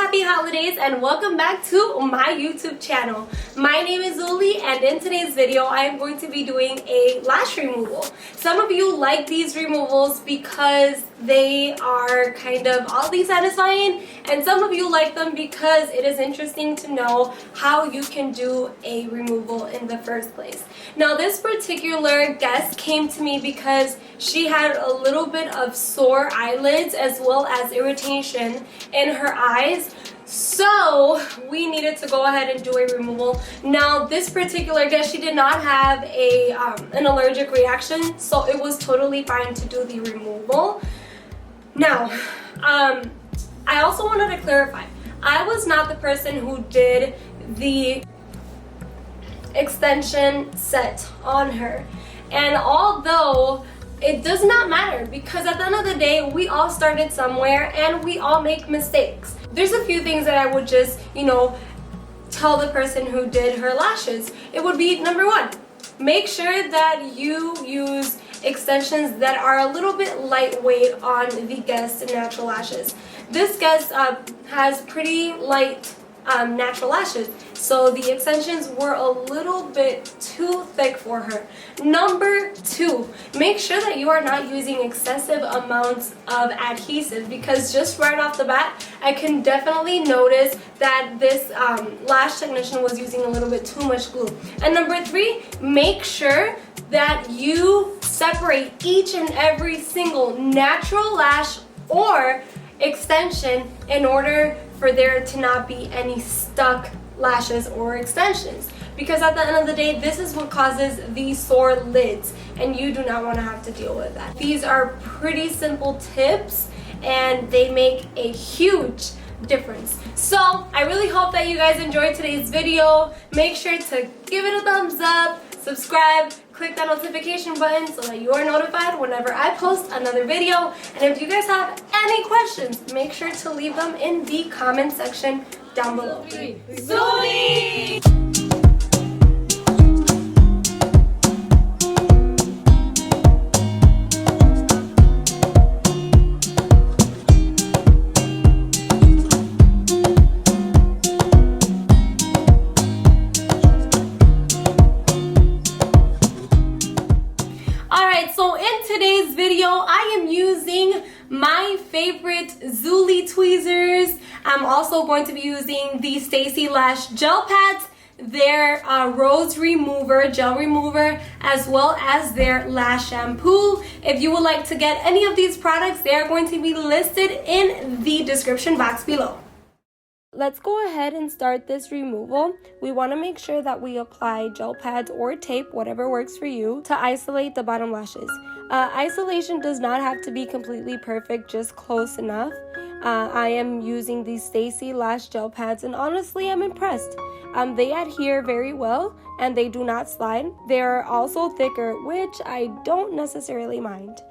happy holidays and welcome back to my YouTube channel. My name is ODDLY and in today's video I am going to be doing a lash removal. Some of you like these removals because they are kind of oddly satisfying, and some of you like them because it is interesting to know how you can do a removal in the first place. Now this particular guest came to me because she had a little bit of sore eyelids as well as irritation in her eyes. So we needed to go ahead and do a removal. Now this particular guest, she did not have an allergic reaction, so it was totally fine to do the removal. Now, I also wanted to clarify, I was not the person who did the extension set on her. And although it does not matter, because at the end of the day, we all started somewhere and we all make mistakes. There's a few things that I would just, tell the person who did her lashes. It would be, number one, make sure that you use extensions that are a little bit lightweight on the guest's natural lashes. This guest has pretty light natural lashes, so the extensions were a little bit too thick for her. Number two, make sure that you are not using excessive amounts of adhesive, because just right off the bat I can definitely notice that this lash technician was using a little bit too much glue. And number three, make sure that you separate each and every single natural lash or extension in order for there to not be any stuck lashes or extensions, because at the end of the day, this is what causes these sore lids and you do not want to have to deal with that. These are pretty simple tips and they make a huge difference. So I really hope that you guys enjoyed today's video. Make sure to give it a thumbs up, subscribe, click that notification button so that you are notified whenever I post another video. And if you guys have any questions, make sure to leave them in the comment section down below. Zoe! So in today's video, I am using my favorite TWEEZERS. I'm also going to be using the Stacy Lash gel pads, their rose remover, gel remover, as well as their lash shampoo. If you would like to get any of these products, they are going to be listed in the description box below. Let's go ahead and start this removal. We want to make sure that we apply gel pads or tape, whatever works for you, to isolate the bottom lashes. Isolation does not have to be completely perfect, just close enough. I am using these Stacy Lash gel pads and honestly I'm impressed. They adhere very well and they do not slide. They're also thicker, which I don't necessarily mind.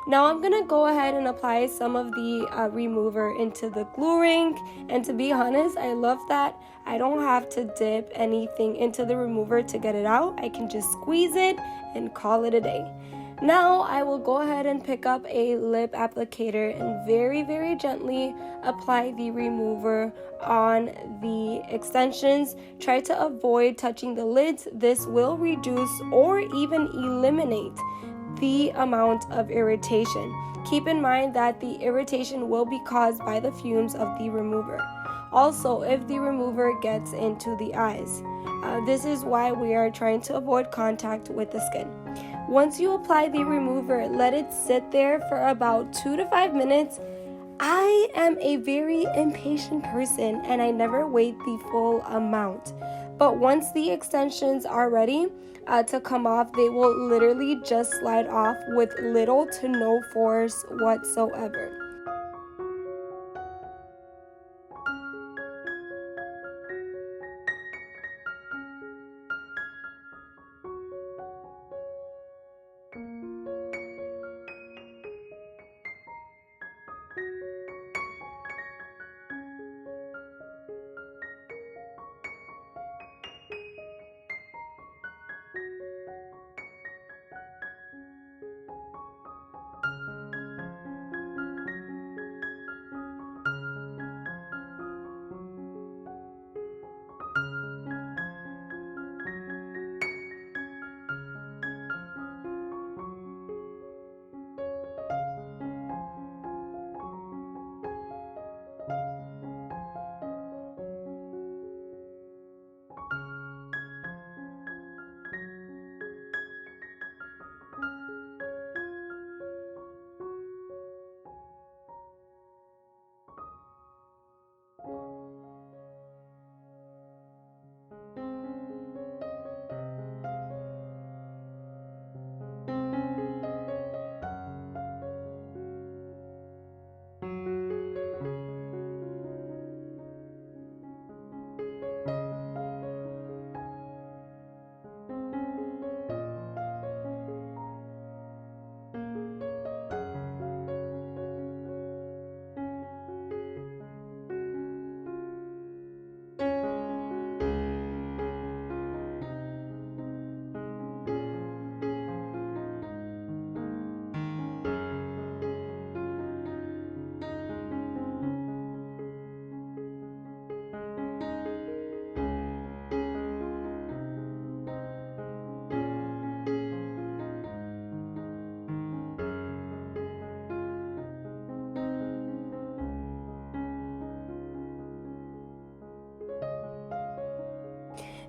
Now I'm gonna go ahead and apply some of the remover into the glue ring, and to be honest, I love that I don't have to dip anything into the remover to get it out. I can just squeeze it and call it a day. Now I will go ahead and pick up a lip applicator and very, very gently apply the remover on the extensions. Try to avoid touching the lids. This will reduce or even eliminate the amount of irritation. Keep in mind that the irritation will be caused by the fumes of the remover. Also, if the remover gets into the eyes, this is why we are trying to avoid contact with the skin. Once you apply the remover, let it sit there for about 2 to 5 minutes. I am a very impatient person and I never wait the full amount. But once the extensions are ready to come off, they will literally just slide off with little to no force whatsoever.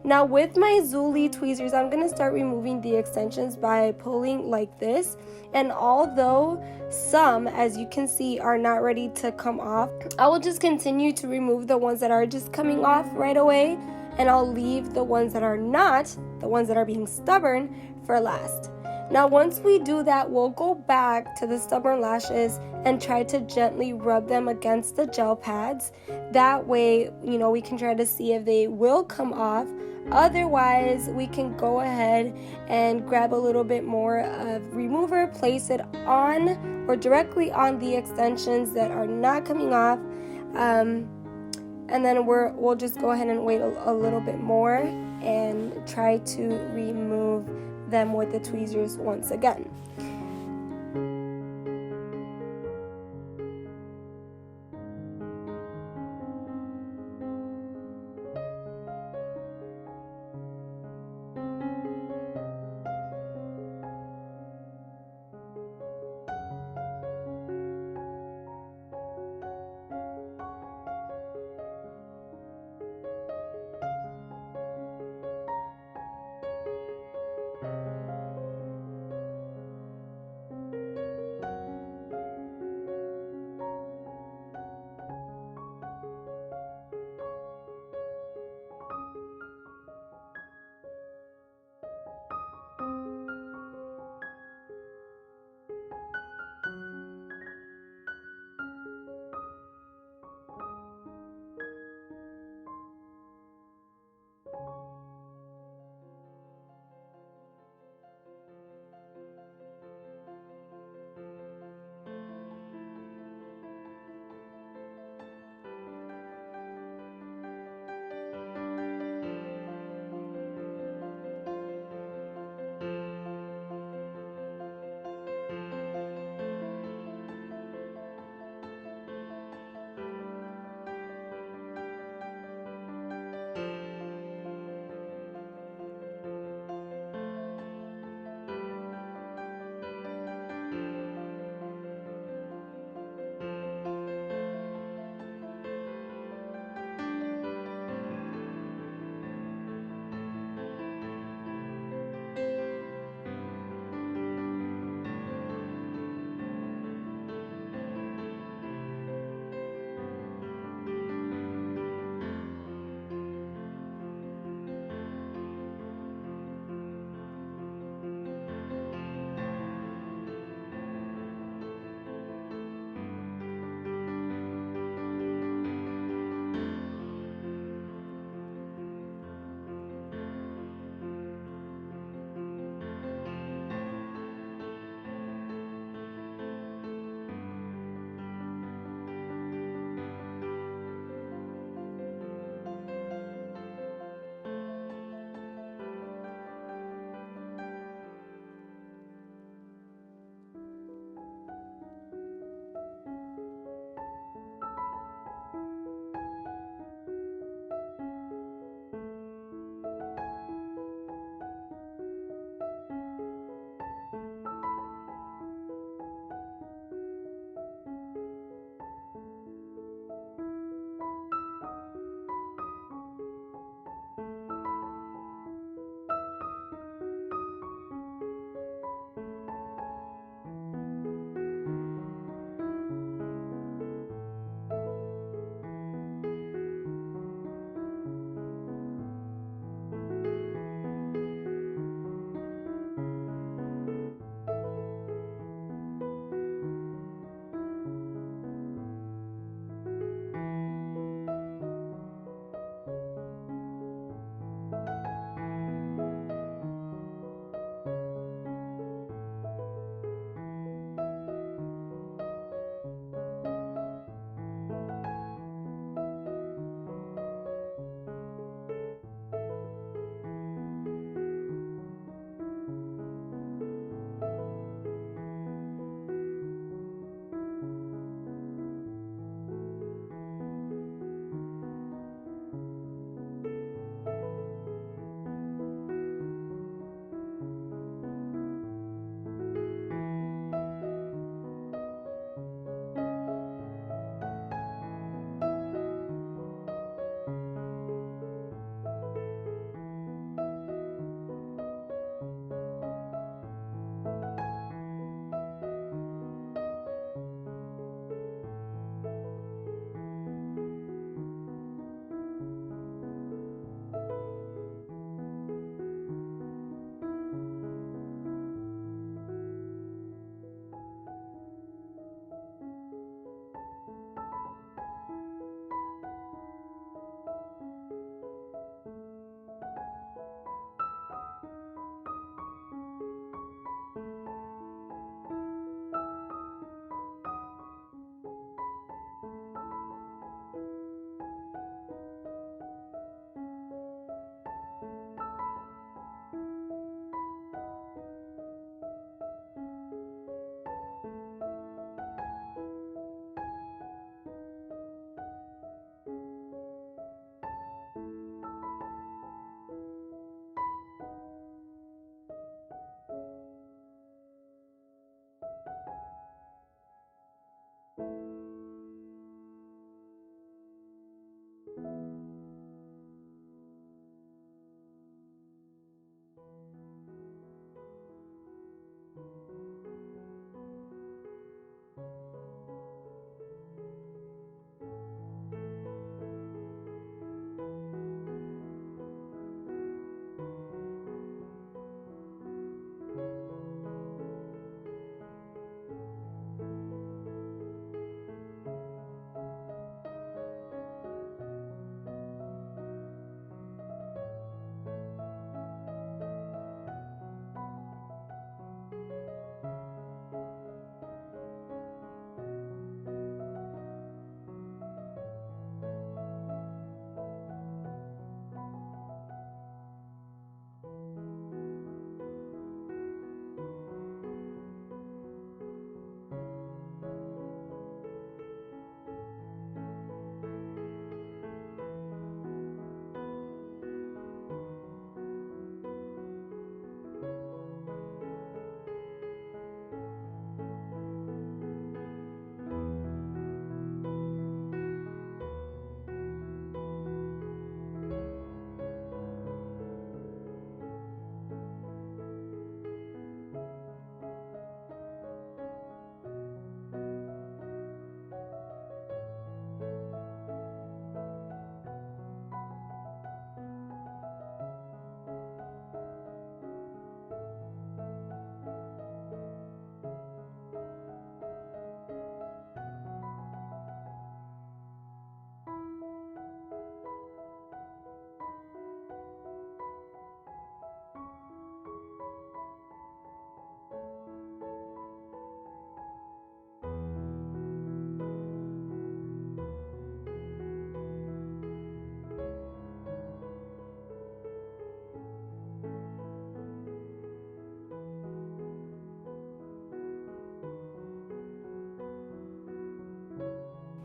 Now with my Zuli tweezers, I'm going to start removing the extensions by pulling like this. And although some, as you can see, are not ready to come off, I will just continue to remove the ones that are just coming off right away. And I'll leave the ones that are not, the ones that are being stubborn, for last. Now once we do that, we'll go back to the stubborn lashes and try to gently rub them against the gel pads. That way, we can try to see if they will come off. Otherwise, we can go ahead and grab a little bit more of remover, place it on or directly on the extensions that are not coming off. And then we'll just go ahead and wait a little bit more and try to remove them with the tweezers once again.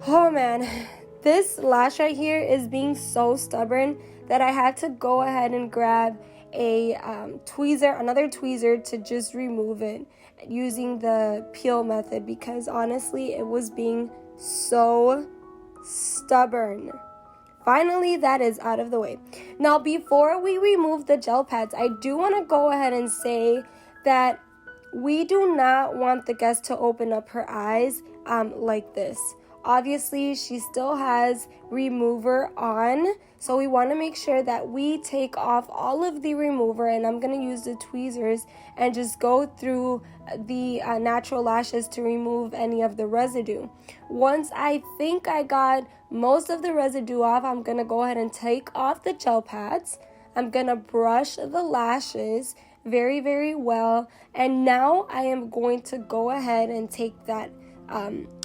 Oh man, this lash right here is being so stubborn that I had to go ahead and grab a another tweezer to just remove it using the peel method, because honestly it was being so stubborn. Finally, that is out of the way. Now, before we remove the gel pads, I do want to go ahead and say that we do not want the guest to open up her eyes like this. Obviously, she still has remover on, so we want to make sure that we take off all of the remover, and I'm going to use the tweezers and just go through the natural lashes to remove any of the residue. Once I think I got most of the residue off, I'm going to go ahead and take off the gel pads. I'm going to brush the lashes very, very well, and now I am going to go ahead and take that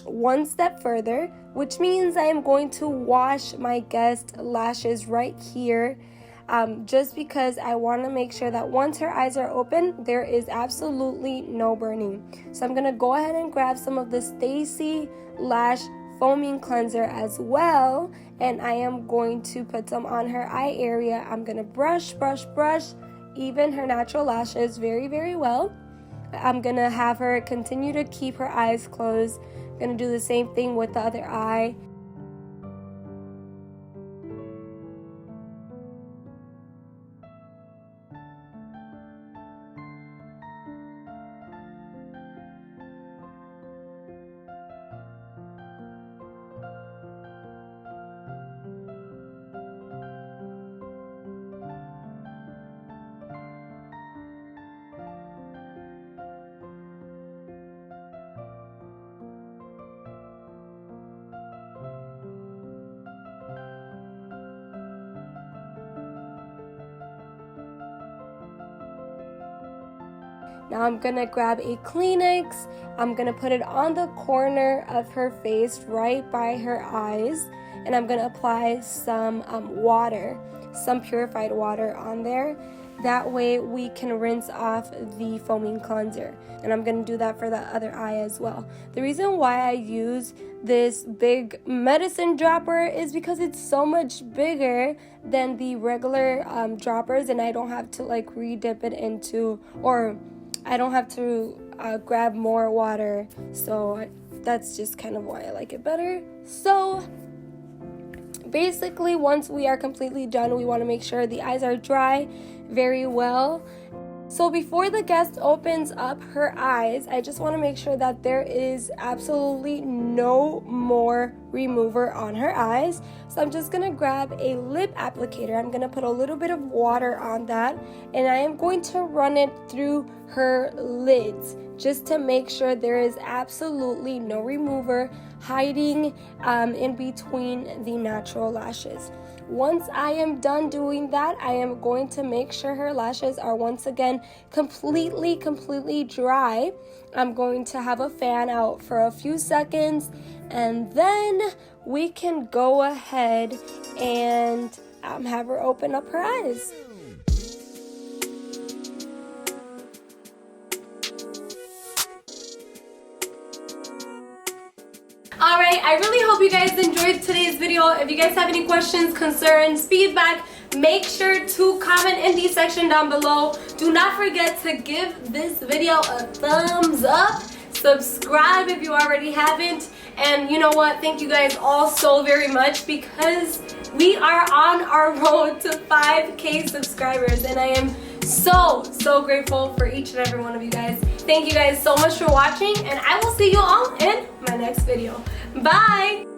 one step further, which means I am going to wash my guest lashes right here, just because I want to make sure that once her eyes are open, there is absolutely no burning. So I'm going to go ahead and grab some of the Stacy Lash foaming cleanser as well, and I am going to put some on her eye area. I'm going to brush, even her natural lashes very, very well. I'm going to have her continue to keep her eyes closed. I'm going to do the same thing with the other eye. Now I'm going to grab a Kleenex. I'm going to put it on the corner of her face right by her eyes. And I'm going to apply some water, some purified water on there. That way we can rinse off the foaming cleanser. And I'm going to do that for the other eye as well. The reason why I use this big medicine dropper is because it's so much bigger than the regular droppers. And I don't have to like re-dip it into, or I don't have to grab more water, so that's just kind of why I like it better. So basically, once we are completely done, we want to make sure the eyes are dry very well. So before the guest opens up her eyes, I just want to make sure that there is absolutely no more remover on her eyes. So I'm just going to grab a lip applicator. I'm going to put a little bit of water on that, and I am going to run it through her lids just to make sure there is absolutely no remover hiding in between the natural lashes. Once I am done doing that, I am going to make sure her lashes are once again completely dry. I'm going to have a fan out for a few seconds, and then we can go ahead and have her open up her eyes. Alright, I really hope you guys enjoyed today's video. If you guys have any questions, concerns, feedback, make sure to comment in the section down below. Do not forget to give this video a thumbs up. Subscribe if you already haven't. And you know what? Thank you guys all so very much, because we are on our road to 5K subscribers. And I am so grateful for each and every one of you guys. Thank you guys so much for watching, and I will see you all in my next video. Bye!